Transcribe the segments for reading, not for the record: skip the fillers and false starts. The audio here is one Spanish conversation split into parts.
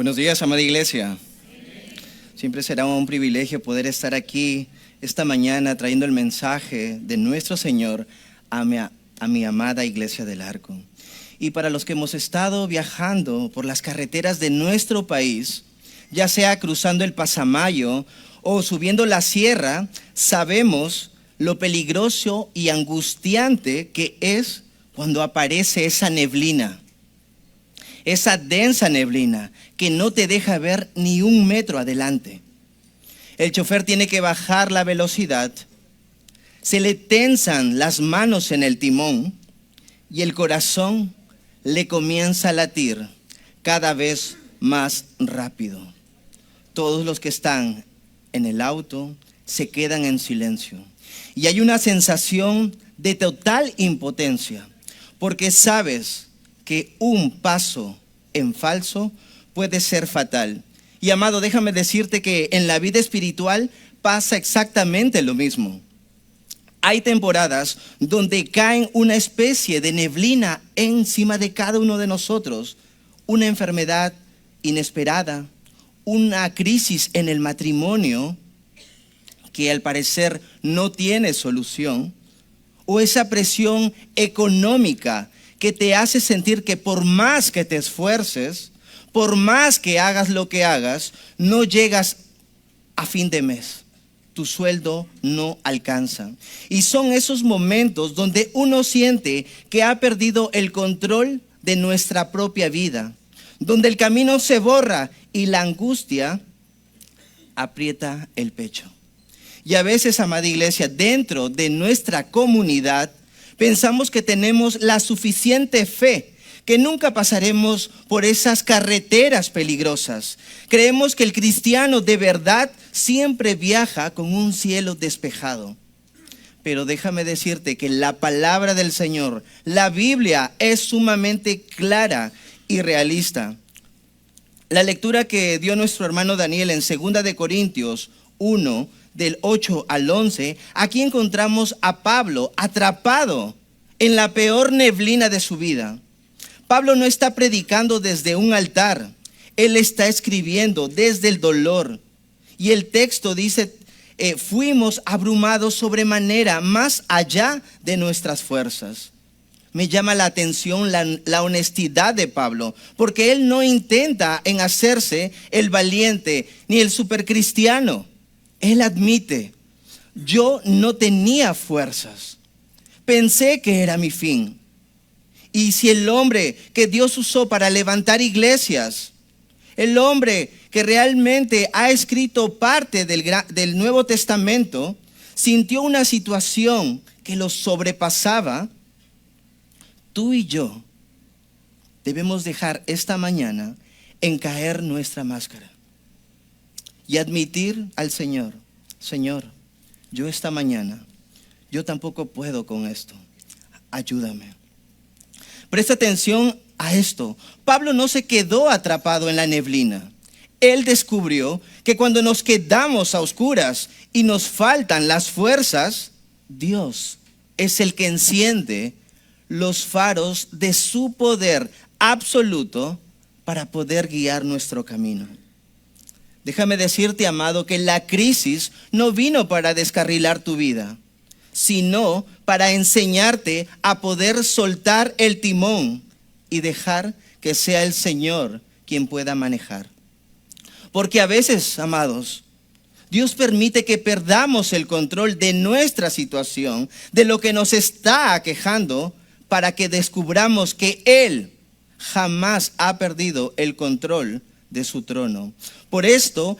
Buenos días, amada iglesia. Siempre será un privilegio poder estar aquí esta mañana trayendo el mensaje de nuestro Señor a mi amada iglesia del Arco. Y para los que hemos estado viajando por las carreteras de nuestro país, ya sea cruzando el Pasamayo o subiendo la sierra, sabemos lo peligroso y angustiante que es cuando aparece esa neblina. Esa densa neblina que no te deja ver ni un metro adelante. El chofer tiene que bajar la velocidad, se le tensan las manos en el timón y el corazón le comienza a latir cada vez más rápido. Todos los que están en el auto se quedan en silencio y hay una sensación de total impotencia, porque sabes que un paso en falso puede ser fatal. Y amado, déjame decirte que en la vida espiritual pasa exactamente lo mismo. Hay temporadas donde cae una especie de neblina encima de cada uno de nosotros. Una enfermedad inesperada, una crisis en el matrimonio que al parecer no tiene solución, o esa presión económica que te hace sentir que por más que te esfuerces, por más que hagas lo que hagas, no llegas a fin de mes. Tu sueldo no alcanza. Y son esos momentos donde uno siente que ha perdido el control de nuestra propia vida, donde el camino se borra y la angustia aprieta el pecho. Y a veces, amada iglesia, dentro de nuestra comunidad, pensamos que tenemos la suficiente fe, que nunca pasaremos por esas carreteras peligrosas. Creemos que el cristiano de verdad siempre viaja con un cielo despejado. Pero déjame decirte que la palabra del Señor, la Biblia, es sumamente clara y realista. La lectura que dio nuestro hermano Daniel en 2 de Corintios 1, del 8 al 11, aquí encontramos a Pablo atrapado en la peor neblina de su vida. Pablo no está predicando desde un altar, él está escribiendo desde el dolor. Y el texto dice, fuimos abrumados sobremanera, más allá de nuestras fuerzas. Me llama la atención la honestidad de Pablo, porque él no intenta en hacerse el valiente ni el supercristiano. Él admite, yo no tenía fuerzas, pensé que era mi fin. Y si el hombre que Dios usó para levantar iglesias, el hombre que realmente ha escrito parte del Nuevo Testamento, sintió una situación que lo sobrepasaba, tú y yo debemos dejar esta mañana en caer nuestra máscara y admitir al Señor, Señor, yo esta mañana, yo tampoco puedo con esto, ayúdame. Presta atención a esto. Pablo no se quedó atrapado en la neblina. Él descubrió que cuando nos quedamos a oscuras y nos faltan las fuerzas, Dios es el que enciende los faros de su poder absoluto para poder guiar nuestro camino. Déjame decirte, amado, que la crisis no vino para descarrilar tu vida, sino para enseñarte a poder soltar el timón y dejar que sea el Señor quien pueda manejar. Porque a veces, amados, Dios permite que perdamos el control de nuestra situación, de lo que nos está aquejando, para que descubramos que Él jamás ha perdido el control de su trono. Por eso,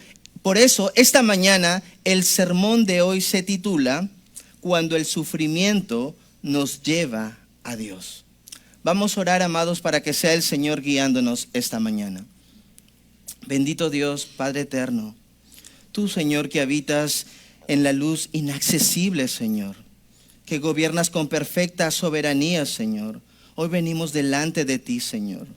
esta mañana el sermón de hoy se titula Cuando el sufrimiento nos lleva a Dios. Vamos a orar, amados, para que sea el Señor guiándonos esta mañana. Bendito Dios, Padre eterno, tú, Señor, que habitas en la luz inaccesible, Señor, que gobiernas con perfecta soberanía, Señor. Hoy venimos delante de ti, Señor.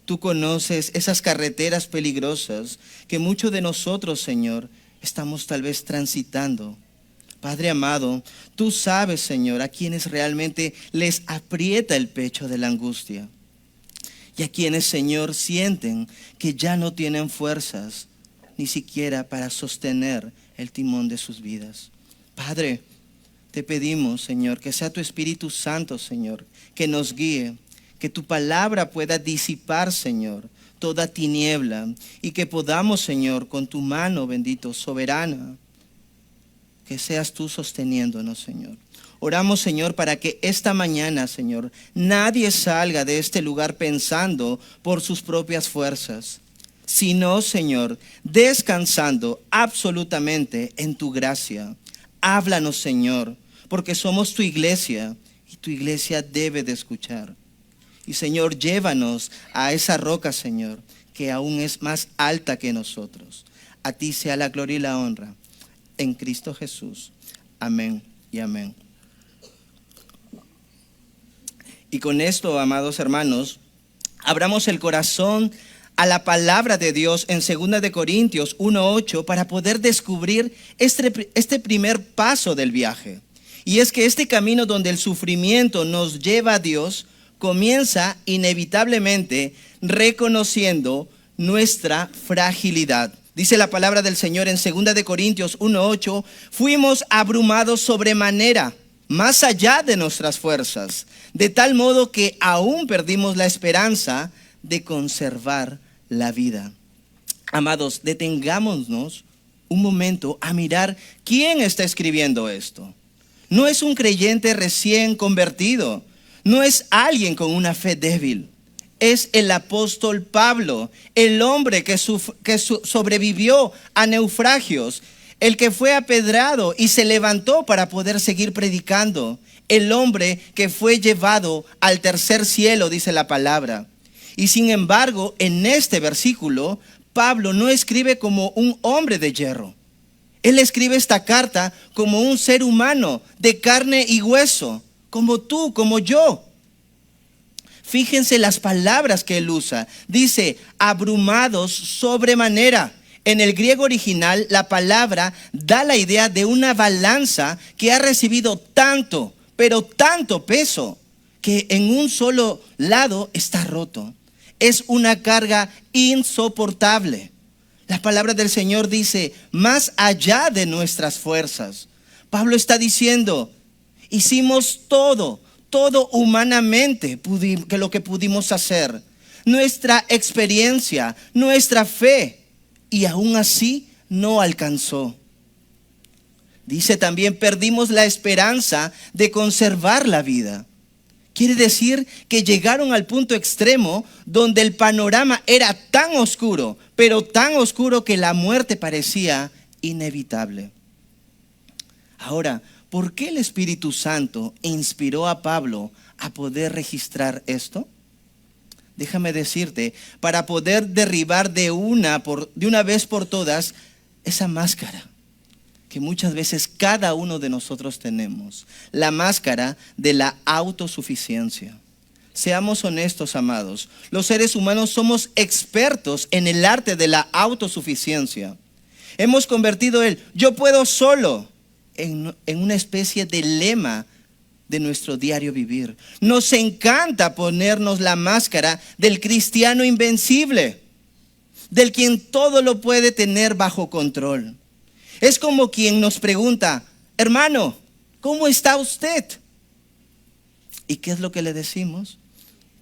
Tú conoces esas carreteras peligrosas que muchos de nosotros, Señor, estamos tal vez transitando. Padre amado, tú sabes, Señor, a quienes realmente les aprieta el pecho de la angustia. y a quienes, Señor, sienten que ya no tienen fuerzas ni siquiera para sostener el timón de sus vidas. Padre, te pedimos, Señor, que sea tu Espíritu Santo, Señor, que nos guíe, que tu palabra pueda disipar, Señor, toda tiniebla y que podamos, Señor, con tu mano, bendito, soberana, que seas tú sosteniéndonos, Señor. Oramos, Señor, para que esta mañana, Señor, nadie salga de este lugar pensando por sus propias fuerzas, sino, Señor, descansando absolutamente en tu gracia. Háblanos, Señor, porque somos tu iglesia y tu iglesia debe de escuchar. Y, Señor, llévanos a esa roca, Señor, que aún es más alta que nosotros. A ti sea la gloria y la honra. En Cristo Jesús. Amén y amén. Y con esto, amados hermanos, abramos el corazón a la palabra de Dios en 2 de Corintios 1:8 para poder descubrir este primer paso del viaje. Y es que este camino donde el sufrimiento nos lleva a Dios comienza inevitablemente reconociendo nuestra fragilidad. Dice la palabra del Señor en 2 de Corintios 1:8, fuimos abrumados sobremanera, más allá de nuestras fuerzas, de tal modo que aún perdimos la esperanza de conservar la vida. Amados, detengámonos un momento a mirar quién está escribiendo esto. No es un creyente recién convertido, no es alguien con una fe débil. Es el apóstol Pablo, el hombre que sobrevivió a naufragios, el que fue apedrado y se levantó para poder seguir predicando, el hombre que fue llevado al tercer cielo, dice la palabra. Y sin embargo, en este versículo, Pablo no escribe como un hombre de hierro. Él escribe esta carta como un ser humano de carne y hueso, como tú, como yo. Fíjense las palabras que él usa. Dice, abrumados sobremanera. En el griego original, la palabra da la idea de una balanza que ha recibido tanto, pero tanto peso, que en un solo lado está roto. Es una carga insoportable. La palabra del Señor dice, más allá de nuestras fuerzas. Pablo está diciendo, hicimos todo humanamente que lo que pudimos hacer, nuestra experiencia, nuestra fe, y aún así no alcanzó. Dice también, perdimos la esperanza de conservar la vida. Quiere decir que llegaron al punto extremo donde el panorama era tan oscuro, pero tan oscuro que la muerte parecía inevitable. Ahora, ¿por qué el Espíritu Santo inspiró a Pablo a poder registrar esto? Déjame decirte, para poder derribar de una vez por todas esa máscara que muchas veces cada uno de nosotros tenemos, la máscara de la autosuficiencia. Seamos honestos, amados, los seres humanos somos expertos en el arte de la autosuficiencia. Hemos convertido el yo puedo solo en una especie de lema de nuestro diario vivir. Nos encanta ponernos la máscara del cristiano invencible, del quien todo lo puede tener bajo control. Es como quien nos pregunta, hermano, ¿cómo está usted? ¿Y qué es lo que le decimos?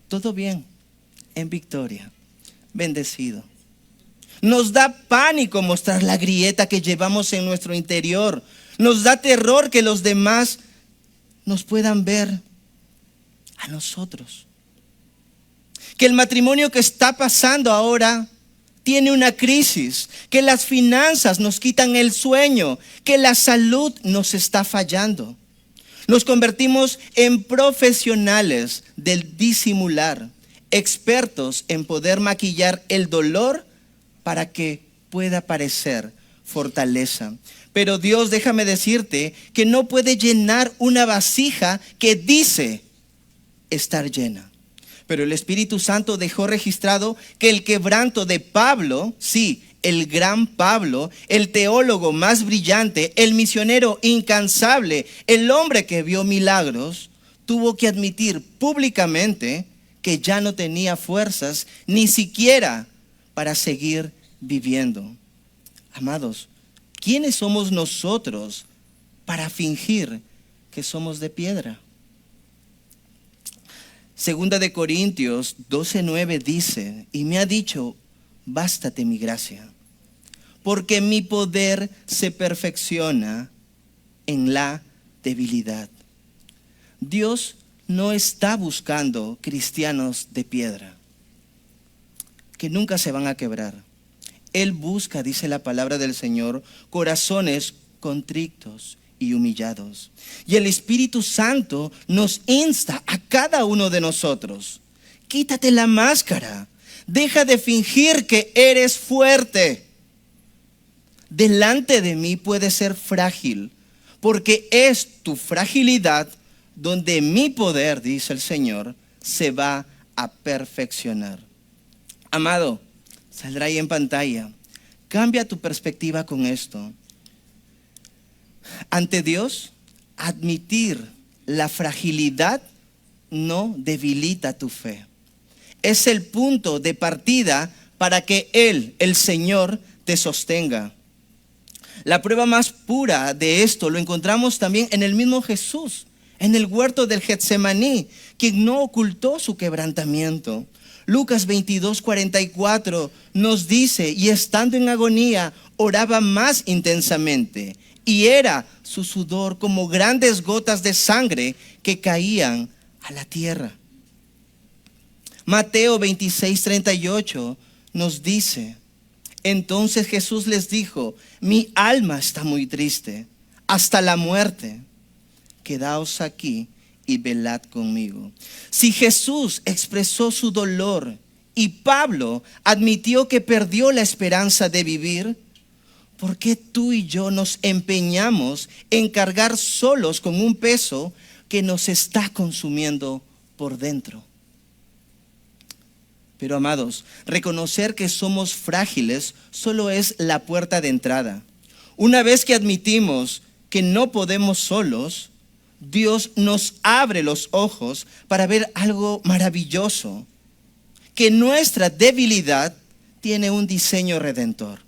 Todo bien, en victoria, bendecido. Nos da pánico mostrar la grieta que llevamos en nuestro interior. Nos da terror que los demás nos puedan ver a nosotros. Que el matrimonio que está pasando ahora tiene una crisis, que las finanzas nos quitan el sueño, que la salud nos está fallando. Nos convertimos en profesionales del disimular, expertos en poder maquillar el dolor para que pueda parecer fortaleza. Pero Dios, déjame decirte que no puede llenar una vasija que dice estar llena. Pero el Espíritu Santo dejó registrado que el quebranto de Pablo, sí, el gran Pablo, el teólogo más brillante, el misionero incansable, el hombre que vio milagros, tuvo que admitir públicamente que ya no tenía fuerzas ni siquiera para seguir viviendo. Amados, ¿quiénes somos nosotros para fingir que somos de piedra? Segunda de Corintios 12:9 dice, y me ha dicho, bástate mi gracia, porque mi poder se perfecciona en la debilidad. Dios no está buscando cristianos de piedra, que nunca se van a quebrar. Él busca, dice la palabra del Señor, corazones contritos y humillados. Y el Espíritu Santo nos insta a cada uno de nosotros: quítate la máscara, deja de fingir que eres fuerte. Delante de mí puedes ser frágil, porque es tu fragilidad donde mi poder, dice el Señor, se va a perfeccionar. Amado, saldrá ahí en pantalla. Cambia tu perspectiva con esto. Ante Dios, admitir la fragilidad no debilita tu fe. Es el punto de partida para que Él, el Señor, te sostenga. La prueba más pura de esto lo encontramos también en el mismo Jesús, en el huerto del Getsemaní, quien no ocultó su quebrantamiento. Lucas 22:44 nos dice, y estando en agonía, oraba más intensamente, y era su sudor como grandes gotas de sangre que caían a la tierra. Mateo 26:38 nos dice, entonces Jesús les dijo, mi alma está muy triste, hasta la muerte. Quedaos aquí y velad conmigo. Si Jesús expresó su dolor y Pablo admitió que perdió la esperanza de vivir, ¿por qué tú y yo nos empeñamos en cargar solos con un peso que nos está consumiendo por dentro? Pero amados, reconocer que somos frágiles solo es la puerta de entrada. Una vez que admitimos que no podemos solos, Dios nos abre los ojos para ver algo maravilloso, que nuestra debilidad tiene un diseño redentor.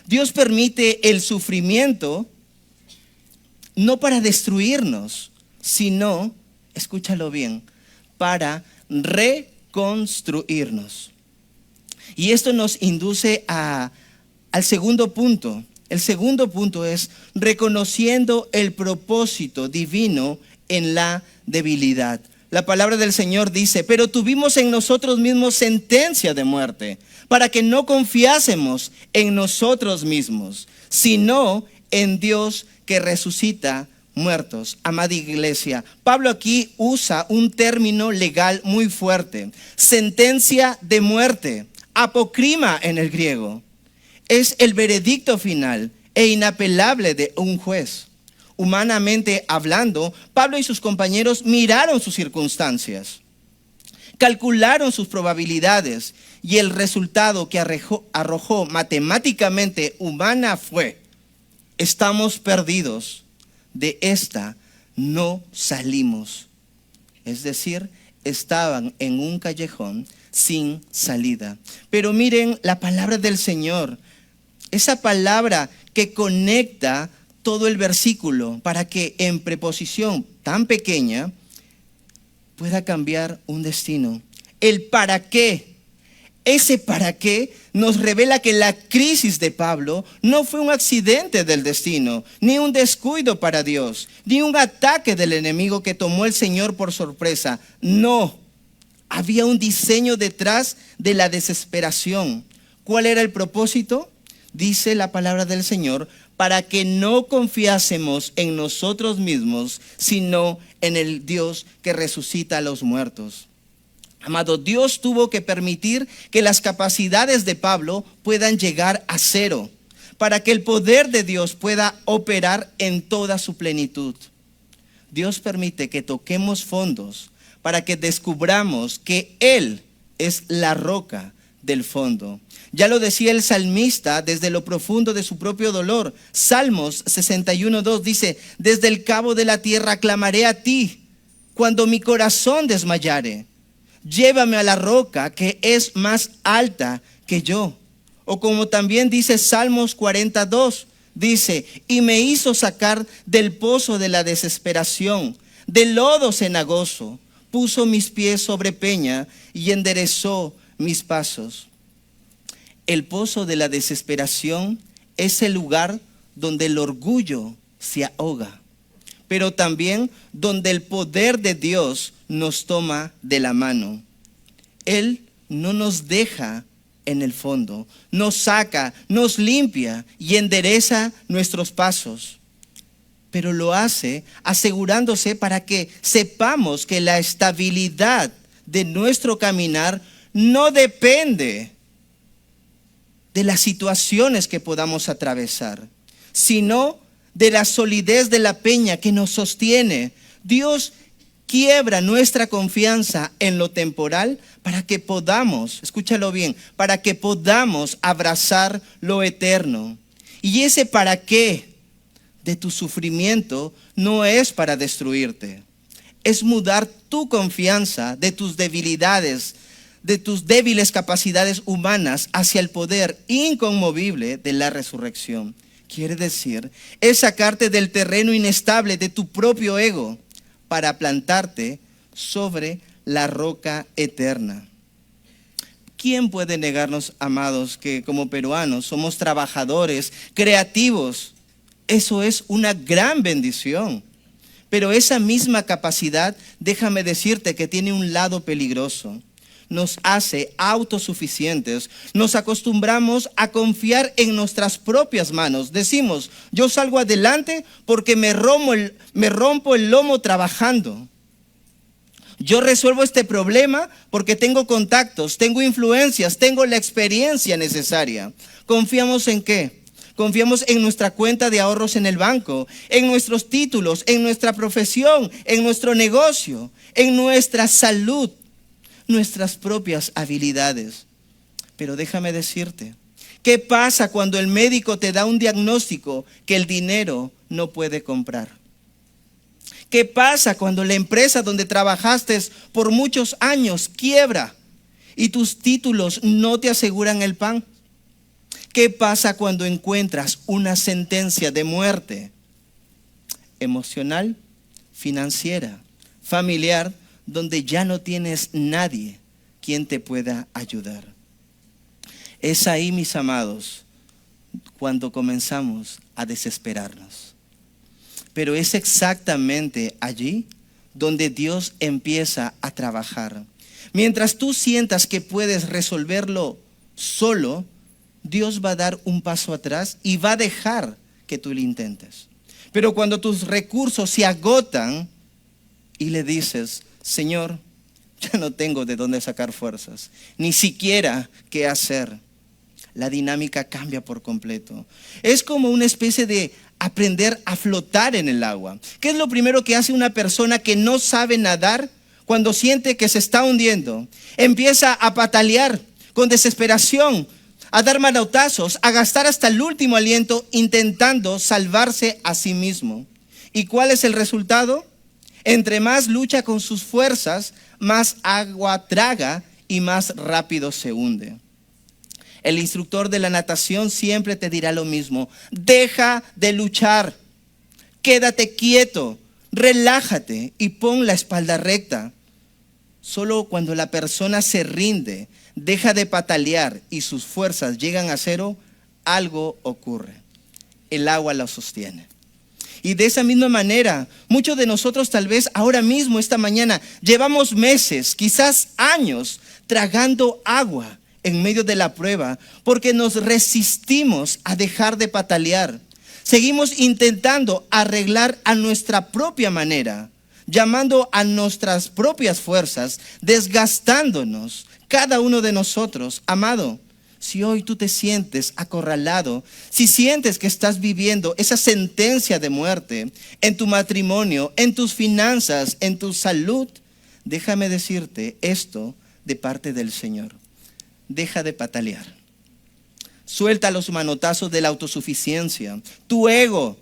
Dios permite el sufrimiento no para destruirnos, sino, escúchalo bien, para reconstruirnos. Y esto nos induce al segundo punto. El segundo punto es reconociendo el propósito divino en la debilidad. La palabra del Señor dice, pero tuvimos en nosotros mismos sentencia de muerte, para que no confiásemos en nosotros mismos, sino en Dios que resucita muertos. Amada iglesia, Pablo aquí usa un término legal muy fuerte, sentencia de muerte, apocrima en el griego. Es el veredicto final e inapelable de un juez. Humanamente hablando, Pablo y sus compañeros miraron sus circunstancias, calcularon sus probabilidades y el resultado que arrojó matemáticamente humana fue: estamos perdidos, de esta no salimos. Es decir, estaban en un callejón sin salida. Pero miren la palabra del Señor, esa palabra que conecta todo el versículo para que en preposición tan pequeña pueda cambiar un destino. El para qué. Ese para qué nos revela que la crisis de Pablo no fue un accidente del destino, ni un descuido para Dios, ni un ataque del enemigo que tomó el Señor por sorpresa. No, había un diseño detrás de la desesperación. ¿Cuál era el propósito? Dice la palabra del Señor, para que no confiásemos en nosotros mismos, sino en el Dios que resucita a los muertos. Amado, Dios tuvo que permitir que las capacidades de Pablo puedan llegar a cero, para que el poder de Dios pueda operar en toda su plenitud. Dios permite que toquemos fondos para que descubramos que Él es la roca del fondo. Ya lo decía el salmista desde lo profundo de su propio dolor. Salmos 61:2 dice, desde el cabo de la tierra clamaré a ti cuando mi corazón desmayare. llévame a la roca que es más alta que yo. O como también dice Salmos 42, dice, y me hizo sacar del pozo de la desesperación, del lodo cenagoso, puso mis pies sobre peña y enderezó mis pasos. El pozo de la desesperación es el lugar donde el orgullo se ahoga, pero también donde el poder de Dios nos toma de la mano. Él no nos deja en el fondo, nos saca, nos limpia y endereza nuestros pasos. Pero lo hace asegurándose para que sepamos que la estabilidad de nuestro caminar no depende de las situaciones que podamos atravesar, sino de la solidez de la peña que nos sostiene. Dios quiebra nuestra confianza en lo temporal para que podamos, escúchalo bien, para que podamos abrazar lo eterno. Y ese para qué de tu sufrimiento no es para destruirte, es mudar tu confianza de tus debilidades, de tus débiles capacidades humanas hacia el poder inconmovible de la resurrección. Quiere decir, es sacarte del terreno inestable de tu propio ego para plantarte sobre la roca eterna. ¿Quién puede negarnos, amados, que como peruanos somos trabajadores, creativos? Eso es una gran bendición. Pero esa misma capacidad, déjame decirte que tiene un lado peligroso. Nos hace autosuficientes, nos acostumbramos a confiar en nuestras propias manos. Decimos, yo salgo adelante porque me rompo el lomo trabajando. Yo resuelvo este problema porque tengo contactos, tengo influencias, tengo la experiencia necesaria. ¿Confiamos en qué? Confiamos en nuestra cuenta de ahorros en el banco, en nuestros títulos, en nuestra profesión, en nuestro negocio, en nuestra salud, nuestras propias habilidades. Pero déjame decirte, ¿qué pasa cuando el médico te da un diagnóstico que el dinero no puede comprar? ¿Qué pasa cuando la empresa donde trabajaste por muchos años quiebra y tus títulos no te aseguran el pan? ¿Qué pasa cuando encuentras una sentencia de muerte emocional, financiera, familiar, donde ya no tienes nadie quien te pueda ayudar? Es ahí, mis amados, cuando comenzamos a desesperarnos. Pero es exactamente allí donde Dios empieza a trabajar. Mientras tú sientas que puedes resolverlo solo, Dios va a dar un paso atrás y va a dejar que tú lo intentes. Pero cuando tus recursos se agotan y le dices, Señor, ya no tengo de dónde sacar fuerzas, ni siquiera qué hacer, la dinámica cambia por completo. Es como una especie de aprender a flotar en el agua. ¿Qué es lo primero que hace una persona que no sabe nadar cuando siente que se está hundiendo? Empieza a patalear con desesperación, a dar manotazos, a gastar hasta el último aliento intentando salvarse a sí mismo. ¿Y cuál es el resultado? Entre más lucha con sus fuerzas, más agua traga y más rápido se hunde. El instructor de la natación siempre te dirá lo mismo: deja de luchar, quédate quieto, relájate y pon la espalda recta. Solo cuando la persona se rinde, deja de patalear y sus fuerzas llegan a cero, algo ocurre. El agua la sostiene. Y de esa misma manera, muchos de nosotros tal vez ahora mismo, esta mañana, llevamos meses, quizás años, tragando agua en medio de la prueba, porque nos resistimos a dejar de patalear. Seguimos intentando arreglar a nuestra propia manera, llamando a nuestras propias fuerzas, desgastándonos, cada uno de nosotros. Amado, si hoy tú te sientes acorralado, si sientes que estás viviendo esa sentencia de muerte en tu matrimonio, en tus finanzas, en tu salud, déjame decirte esto de parte del Señor. Deja de patalear. Suelta los manotazos de la autosuficiencia, tu ego.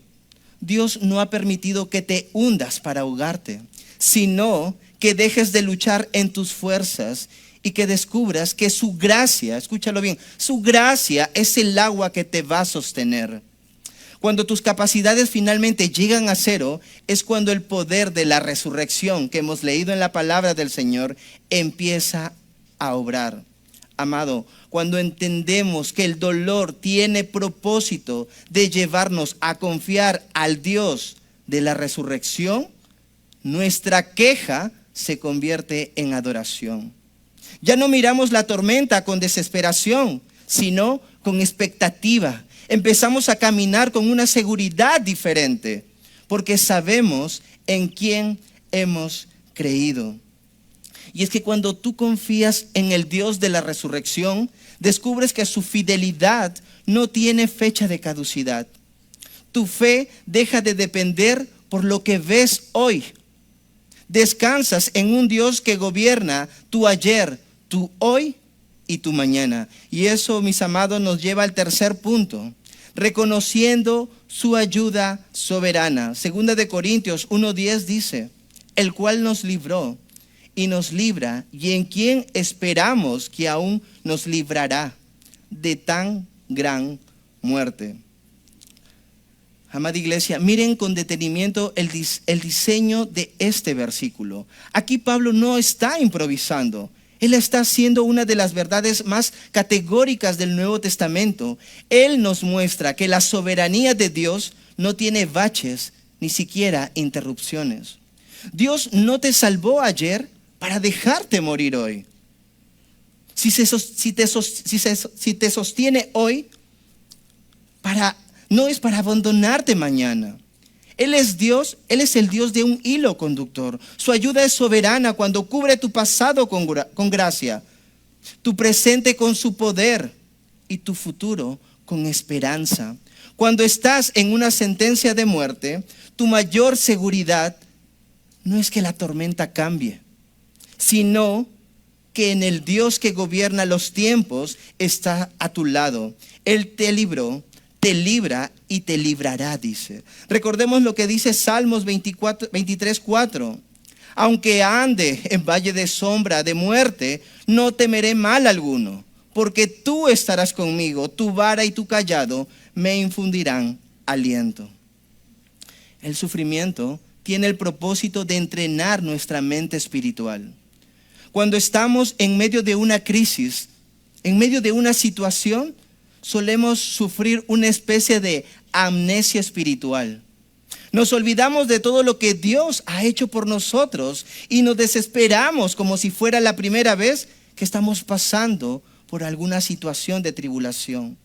Dios no ha permitido que te hundas para ahogarte, sino que dejes de luchar en tus fuerzas y que descubras que su gracia, escúchalo bien, su gracia es el agua que te va a sostener. Cuando tus capacidades finalmente llegan a cero, es cuando el poder de la resurrección que hemos leído en la palabra del Señor empieza a obrar. Amado, cuando entendemos que el dolor tiene propósito de llevarnos a confiar al Dios de la resurrección, nuestra queja se convierte en adoración. Ya no miramos la tormenta con desesperación, sino con expectativa. Empezamos a caminar con una seguridad diferente, porque sabemos en quién hemos creído. Y es que cuando tú confías en el Dios de la resurrección, descubres que su fidelidad no tiene fecha de caducidad. Tu fe deja de depender por lo que ves hoy. Descansas en un Dios que gobierna tu ayer, tu hoy y tu mañana. Y eso, mis amados, nos lleva al tercer punto, reconociendo su ayuda soberana. Segunda de Corintios 1:10 dice, el cual nos libró y nos libra, y en quien esperamos que aún nos librará de tan gran muerte. Amada iglesia, miren con detenimiento el diseño de este versículo. Aquí Pablo no está improvisando. Él está haciendo una de las verdades más categóricas del Nuevo Testamento. Él nos muestra que la soberanía de Dios no tiene baches, ni siquiera interrupciones. Dios no te salvó ayer para dejarte morir hoy. Si te sostiene hoy, no es para abandonarte mañana. Él es Dios, Él es el Dios de un hilo conductor. Su ayuda es soberana cuando cubre tu pasado con gracia, tu presente con su poder y tu futuro con esperanza. Cuando estás en una sentencia de muerte, tu mayor seguridad no es que la tormenta cambie, sino que en el Dios que gobierna los tiempos está a tu lado. Él te libró, te libra y te librará, dice. Recordemos lo que dice Salmos 23:4. Aunque ande en valle de sombra de muerte, no temeré mal alguno, porque tú estarás conmigo, tu vara y tu cayado me infundirán aliento. El sufrimiento tiene el propósito de entrenar nuestra mente espiritual. Cuando estamos en medio de una crisis, en medio de una situación, solemos sufrir una especie de amnesia espiritual. Nos olvidamos de todo lo que Dios ha hecho por nosotros y nos desesperamos como si fuera la primera vez que estamos pasando por alguna situación de tribulación.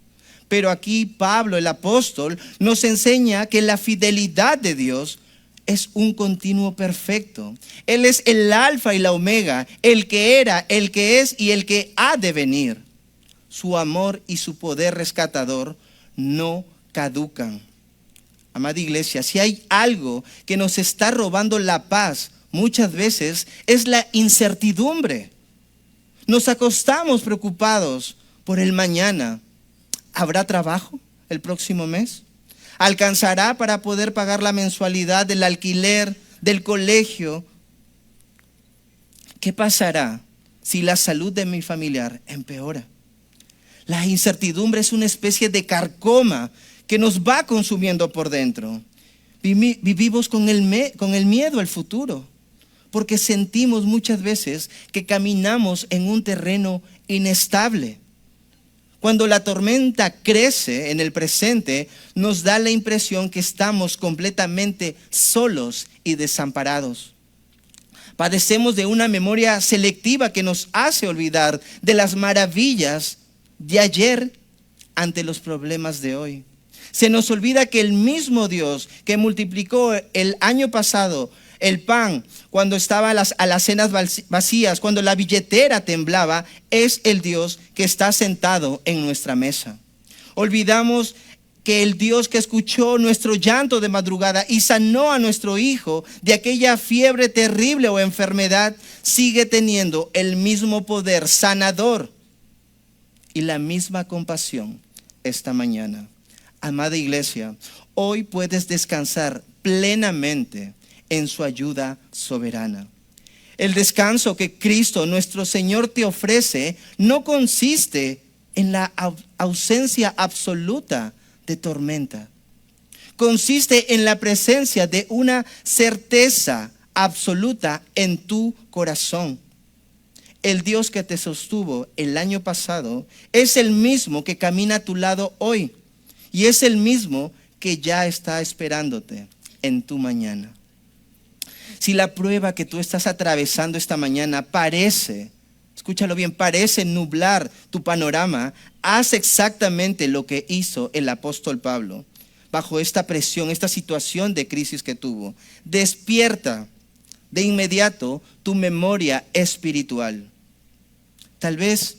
Pero aquí Pablo, el apóstol, nos enseña que la fidelidad de Dios es un continuo perfecto. Él es el alfa y la omega, el que era, el que es y el que ha de venir. Su amor y su poder rescatador no caducan. Amada iglesia, si hay algo que nos está robando la paz, muchas veces es la incertidumbre. Nos acostamos preocupados por el mañana. ¿Habrá trabajo el próximo mes? ¿Alcanzará para poder pagar la mensualidad del alquiler, del colegio? ¿Qué pasará si la salud de mi familiar empeora? La incertidumbre es una especie de carcoma que nos va consumiendo por dentro. Vivimos con el miedo al futuro, porque sentimos muchas veces que caminamos en un terreno inestable. Cuando la tormenta crece en el presente, nos da la impresión que estamos completamente solos y desamparados. Padecemos de una memoria selectiva que nos hace olvidar de las maravillas de ayer ante los problemas de hoy. Se nos olvida que el mismo Dios que multiplicó el año pasado el pan cuando estaba a las cenas vacías, cuando la billetera temblaba, es el Dios que está sentado en nuestra mesa. Olvidamos que el Dios que escuchó nuestro llanto de madrugada y sanó a nuestro hijo de aquella fiebre terrible o enfermedad, sigue teniendo el mismo poder sanador y la misma compasión esta mañana. Amada iglesia, hoy puedes descansar plenamente en su ayuda soberana. El descanso que Cristo, nuestro Señor, te ofrece no consiste en la ausencia absoluta de tormenta. Consiste en la presencia de una certeza absoluta en tu corazón. El Dios que te sostuvo el año pasado es el mismo que camina a tu lado hoy y es el mismo que ya está esperándote en tu mañana. Si la prueba que tú estás atravesando esta mañana parece, escúchalo bien, parece nublar tu panorama, haz exactamente lo que hizo el apóstol Pablo bajo esta presión, esta situación de crisis que tuvo. Despierta de inmediato tu memoria espiritual. Tal vez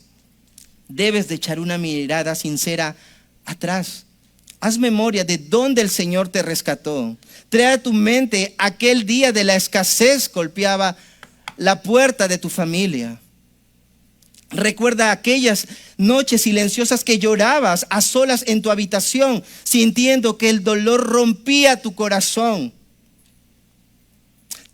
debes de echar una mirada sincera atrás. Haz memoria de dónde el Señor te rescató. Trae a tu mente aquel día de la escasez golpeaba la puerta de tu familia. Recuerda aquellas noches silenciosas que llorabas a solas en tu habitación, sintiendo que el dolor rompía tu corazón.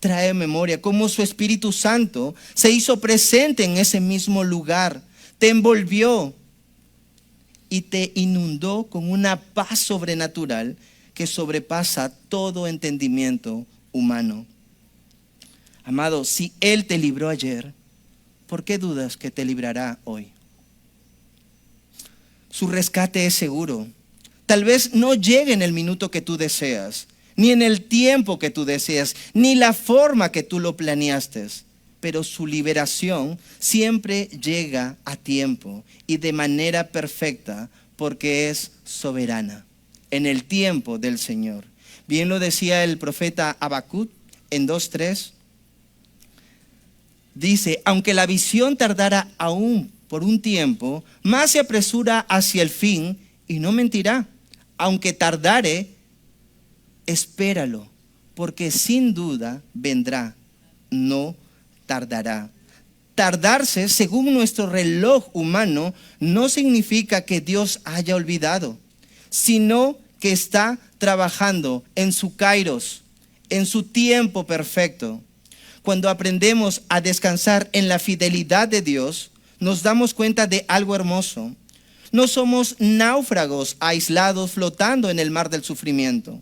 Trae memoria cómo su Espíritu Santo se hizo presente en ese mismo lugar, te envolvió y te inundó con una paz sobrenatural que sobrepasa todo entendimiento humano. Amado, si Él te libró ayer, ¿por qué dudas que te librará hoy? Su rescate es seguro. Tal vez no llegue en el minuto que tú deseas, ni en el tiempo que tú deseas, ni la forma que tú lo planeaste, pero su liberación siempre llega a tiempo y de manera perfecta porque es soberana, en el tiempo del Señor. Bien lo decía el profeta Habacuc en 2:3. Dice, aunque la visión tardara aún por un tiempo, más se apresura hacia el fin y no mentirá. Aunque tardare, espéralo, porque sin duda vendrá, no tardará. Tardarse, según nuestro reloj humano, no significa que Dios haya olvidado, sino que está trabajando en su kairos, en su tiempo perfecto. Cuando aprendemos a descansar en la fidelidad de Dios, nos damos cuenta de algo hermoso. No somos náufragos aislados flotando en el mar del sufrimiento.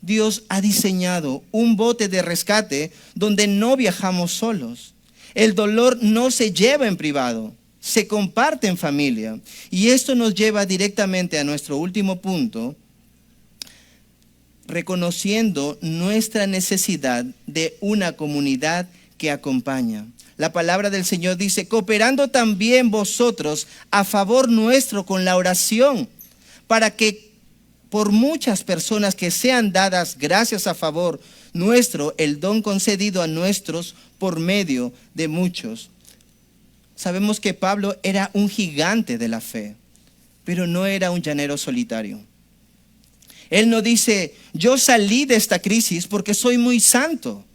Dios ha diseñado un bote de rescate donde no viajamos solos. El dolor no se lleva en privado, se comparte en familia. Y esto nos lleva directamente a nuestro último punto, reconociendo nuestra necesidad de una comunidad que acompaña. La palabra del Señor dice, cooperando también vosotros a favor nuestro con la oración, para que por muchas personas que sean dadas gracias a favor nuestro, el don concedido a nuestros por medio de muchos. Sabemos que Pablo era un gigante de la fe, pero no era un llanero solitario. Él no dice, yo salí de esta crisis porque soy muy santo.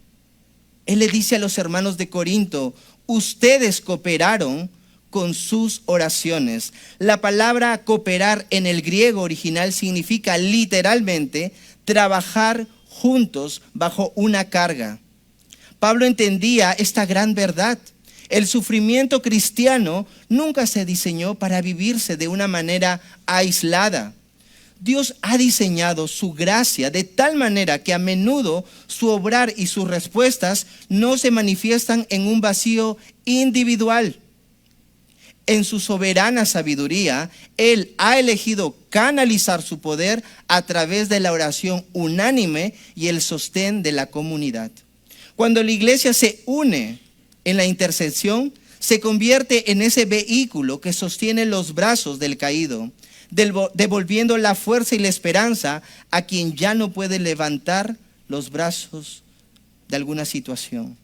Él le dice a los hermanos de Corinto, ustedes cooperaron con sus oraciones. La palabra cooperar en el griego original significa literalmente trabajar juntos bajo una carga. Pablo entendía esta gran verdad. El sufrimiento cristiano nunca se diseñó para vivirse de una manera aislada. Dios ha diseñado su gracia de tal manera que a menudo su obrar y sus respuestas no se manifiestan en un vacío individual. En su soberana sabiduría, Él ha elegido canalizar su poder a través de la oración unánime y el sostén de la comunidad. Cuando la iglesia se une en la intercesión, se convierte en ese vehículo que sostiene los brazos del caído, devolviendo la fuerza y la esperanza a quien ya no puede levantar los brazos de alguna situación.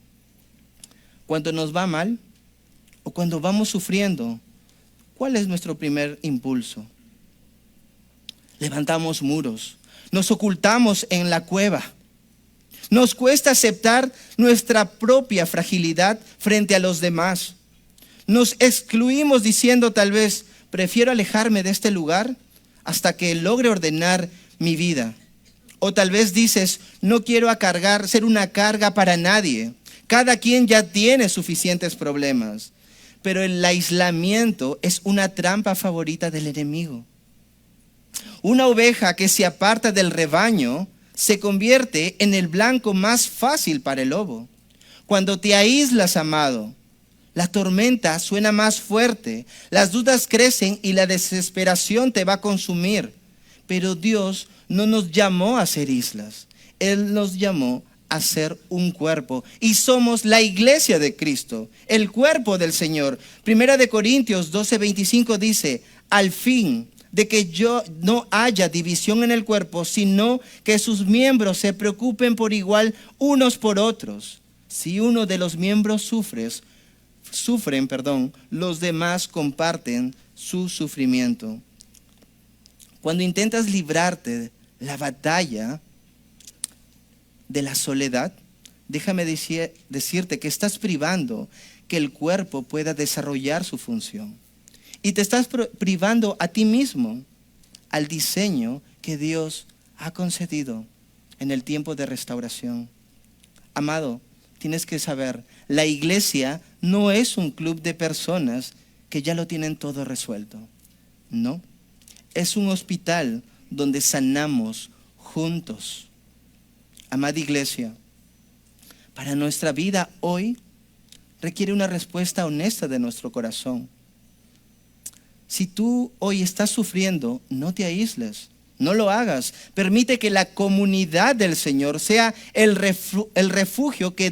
Cuando nos va mal o cuando vamos sufriendo, ¿cuál es nuestro primer impulso? Levantamos muros, nos ocultamos en la cueva. Nos cuesta aceptar nuestra propia fragilidad frente a los demás. Nos excluimos diciendo tal vez, prefiero alejarme de este lugar hasta que logre ordenar mi vida. O tal vez dices, no quiero ser una carga para nadie. Cada quien ya tiene suficientes problemas, pero el aislamiento es una trampa favorita del enemigo. Una oveja que se aparta del rebaño se convierte en el blanco más fácil para el lobo. Cuando te aíslas, amado, la tormenta suena más fuerte, las dudas crecen y la desesperación te va a consumir. Pero Dios no nos llamó a ser islas, Él nos llamó a ser un cuerpo. Y somos la iglesia de Cristo, el cuerpo del Señor. 1 Corintios 12:25 dice, al fin de que no haya división en el cuerpo, sino que sus miembros se preocupen por igual unos por otros. Si uno de los miembros sufren, los demás comparten su sufrimiento. Cuando intentas librarte la batalla de la soledad, déjame decirte que estás privando que el cuerpo pueda desarrollar su función. Y te estás privando a ti mismo al diseño que Dios ha concedido en el tiempo de restauración. Amado, tienes que saber, la iglesia no es un club de personas que ya lo tienen todo resuelto. No, es un hospital donde sanamos juntos. Amada iglesia, para nuestra vida hoy requiere una respuesta honesta de nuestro corazón. Si tú hoy estás sufriendo, no te aísles, no lo hagas. Permite que la comunidad del Señor sea el refugio que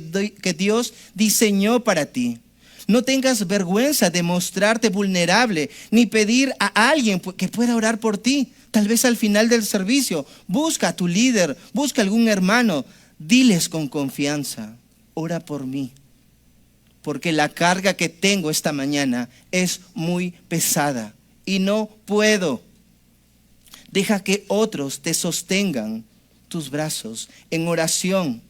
Dios diseñó para ti. No tengas vergüenza de mostrarte vulnerable, ni pedir a alguien que pueda orar por ti. Tal vez al final del servicio, busca a tu líder, busca a algún hermano. Diles con confianza, ora por mí, porque la carga que tengo esta mañana es muy pesada y no puedo. Deja que otros te sostengan tus brazos en oración,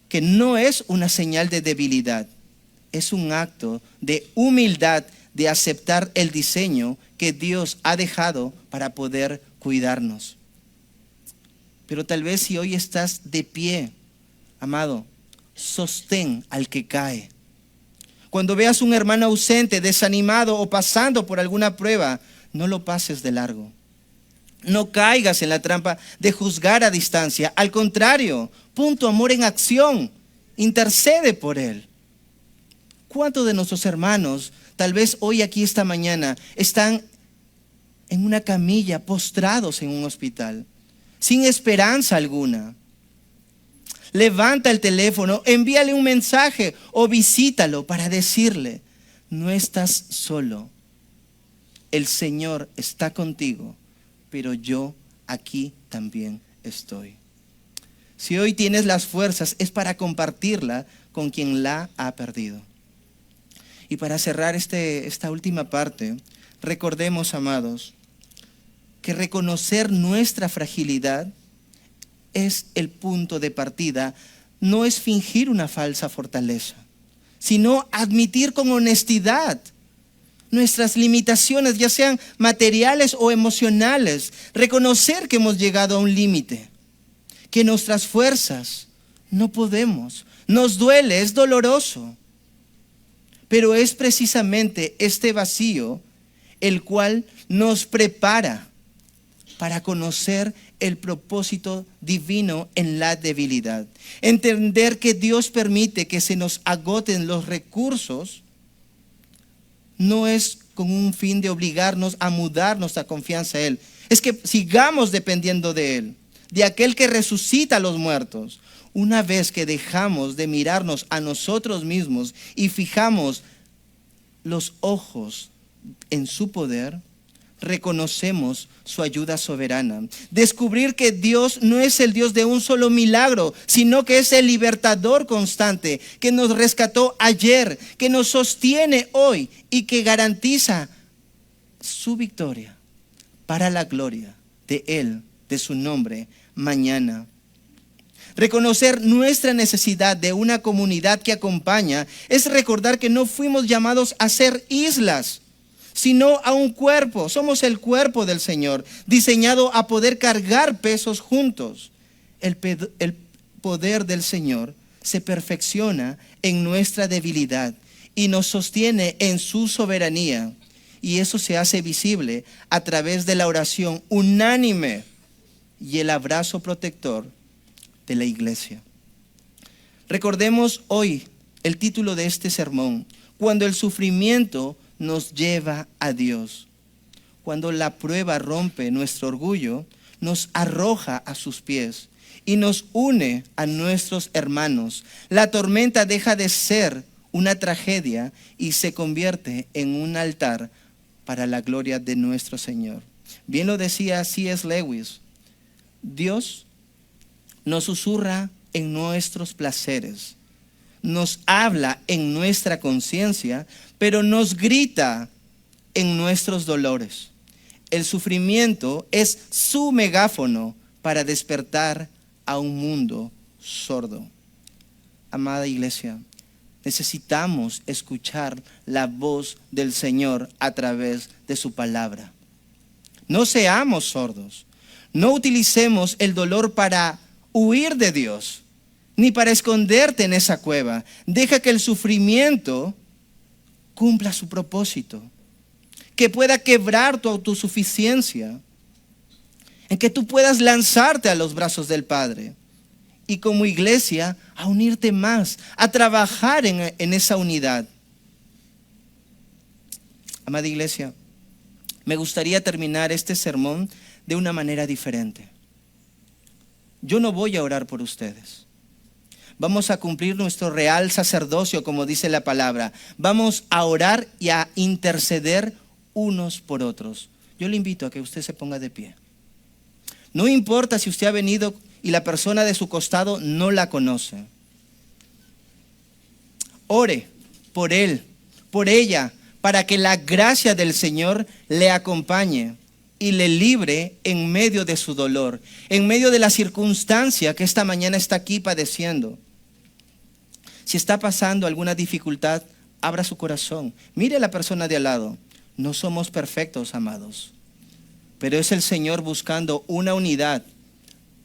que no es una señal de debilidad, es un acto de humildad, de aceptar el diseño que Dios ha dejado para poder cuidarnos. Pero tal vez si hoy estás de pie, amado, sostén al que cae. Cuando veas un hermano ausente, desanimado o pasando por alguna prueba, no lo pases de largo. No caigas en la trampa de juzgar a distancia. Al contrario, pon tu amor en acción. Intercede por él. ¿Cuántos de nuestros hermanos, tal vez hoy aquí esta mañana, están en una camilla, postrados en un hospital, sin esperanza alguna? Levanta el teléfono, envíale un mensaje o visítalo para decirle, no estás solo. El Señor está contigo, pero yo aquí también estoy. Si hoy tienes las fuerzas, es para compartirla con quien la ha perdido. Y para cerrar esta última parte, recordemos, amados, que reconocer nuestra fragilidad es el punto de partida. No es fingir una falsa fortaleza, sino admitir con honestidad nuestras limitaciones, ya sean materiales o emocionales. Reconocer que hemos llegado a un límite, que nuestras fuerzas no podemos. Nos duele, es doloroso, pero es precisamente este vacío el cual nos prepara para conocer el propósito divino en la debilidad. Entender que Dios permite que se nos agoten los recursos no es con un fin de obligarnos a mudar nuestra confianza a Él. Es que sigamos dependiendo de Él, de aquel que resucita a los muertos. Una vez que dejamos de mirarnos a nosotros mismos y fijamos los ojos en su poder, reconocemos su ayuda soberana. Descubrir que Dios no es el Dios de un solo milagro, sino que es el libertador constante, que nos rescató ayer, que nos sostiene hoy y que garantiza su victoria para la gloria de Él, de su nombre, mañana. Reconocer nuestra necesidad de una comunidad que acompaña es recordar que no fuimos llamados a ser islas, sino a un cuerpo. Somos el cuerpo del Señor, diseñado a poder cargar pesos juntos. El poder del Señor se perfecciona en nuestra debilidad y nos sostiene en su soberanía. Y eso se hace visible a través de la oración unánime y el abrazo protector de la iglesia. Recordemos hoy el título de este sermón: cuando el sufrimiento nos lleva a Dios. Cuando la prueba rompe nuestro orgullo, nos arroja a sus pies y nos une a nuestros hermanos. La tormenta deja de ser una tragedia y se convierte en un altar para la gloria de nuestro Señor. Bien lo decía C.S. Lewis: Dios nos susurra en nuestros placeres, nos habla en nuestra conciencia, pero nos grita en nuestros dolores. El sufrimiento es su megáfono para despertar a un mundo sordo. Amada iglesia, necesitamos escuchar la voz del Señor a través de su palabra. No seamos sordos. No utilicemos el dolor para huir de Dios, ni para esconderte en esa cueva. Deja que el sufrimiento cumpla su propósito, que pueda quebrar tu autosuficiencia, en que tú puedas lanzarte a los brazos del Padre. Y como iglesia, a unirte más, a trabajar en esa unidad. Amada iglesia, me gustaría terminar este sermón de una manera diferente. Yo no voy a orar por ustedes. Vamos a cumplir nuestro real sacerdocio, como dice la palabra. Vamos a orar y a interceder unos por otros. Yo le invito a que usted se ponga de pie. No importa si usted ha venido y la persona de su costado no la conoce. Ore por él, por ella, para que la gracia del Señor le acompañe y le libre en medio de su dolor, en medio de la circunstancia que esta mañana está aquí padeciendo. Si está pasando alguna dificultad, abra su corazón. Mire a la persona de al lado. No somos perfectos, amados, pero es el Señor buscando una unidad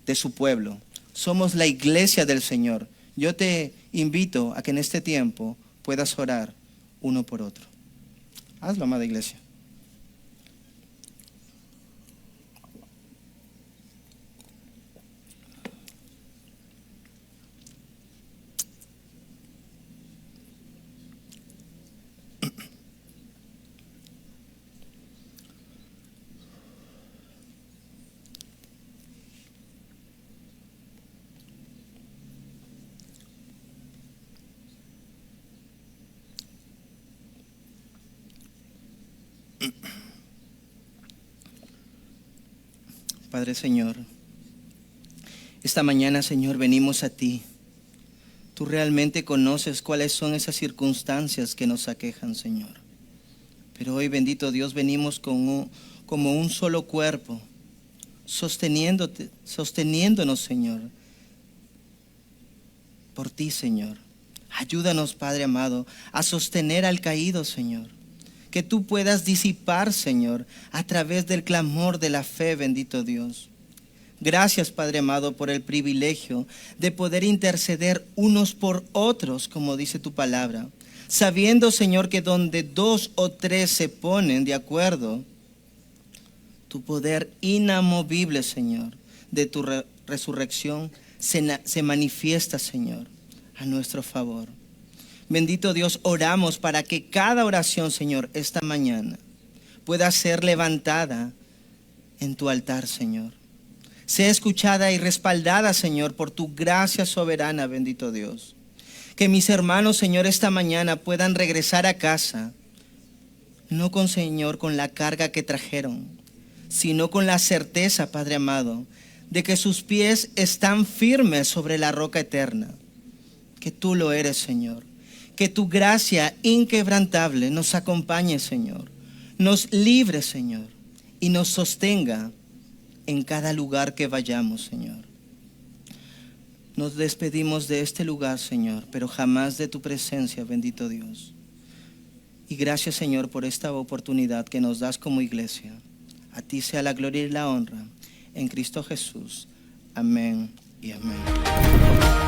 de su pueblo. Somos la iglesia del Señor. Yo te invito a que en este tiempo puedas orar uno por otro. Hazlo, amada iglesia. Padre Señor, esta mañana, Señor, venimos a ti. Tú realmente conoces cuáles son esas circunstancias que nos aquejan, Señor. Pero hoy, bendito Dios, venimos como un solo cuerpo, sosteniéndonos, Señor, por ti, Señor. Ayúdanos, Padre amado, a sostener al caído, Señor. Que tú puedas disipar, Señor, a través del clamor de la fe, bendito Dios. Gracias, Padre amado, por el privilegio de poder interceder unos por otros, como dice tu palabra. Sabiendo, Señor, que donde 2 o 3 se ponen de acuerdo, tu poder inamovible, Señor, de tu resurrección se manifiesta, Señor, a nuestro favor. Bendito Dios, oramos para que cada oración, Señor, esta mañana pueda ser levantada en tu altar, Señor. Sea escuchada y respaldada, Señor, por tu gracia soberana, bendito Dios. Que mis hermanos, Señor, esta mañana puedan regresar a casa, no con, Señor, con la carga que trajeron, sino con la certeza, Padre amado, de que sus pies están firmes sobre la roca eterna, que tú lo eres, Señor. Que tu gracia inquebrantable nos acompañe, Señor, nos libre, Señor, y nos sostenga en cada lugar que vayamos, Señor. Nos despedimos de este lugar, Señor, pero jamás de tu presencia, bendito Dios. Y gracias, Señor, por esta oportunidad que nos das como iglesia. A ti sea la gloria y la honra, en Cristo Jesús. Amén y amén.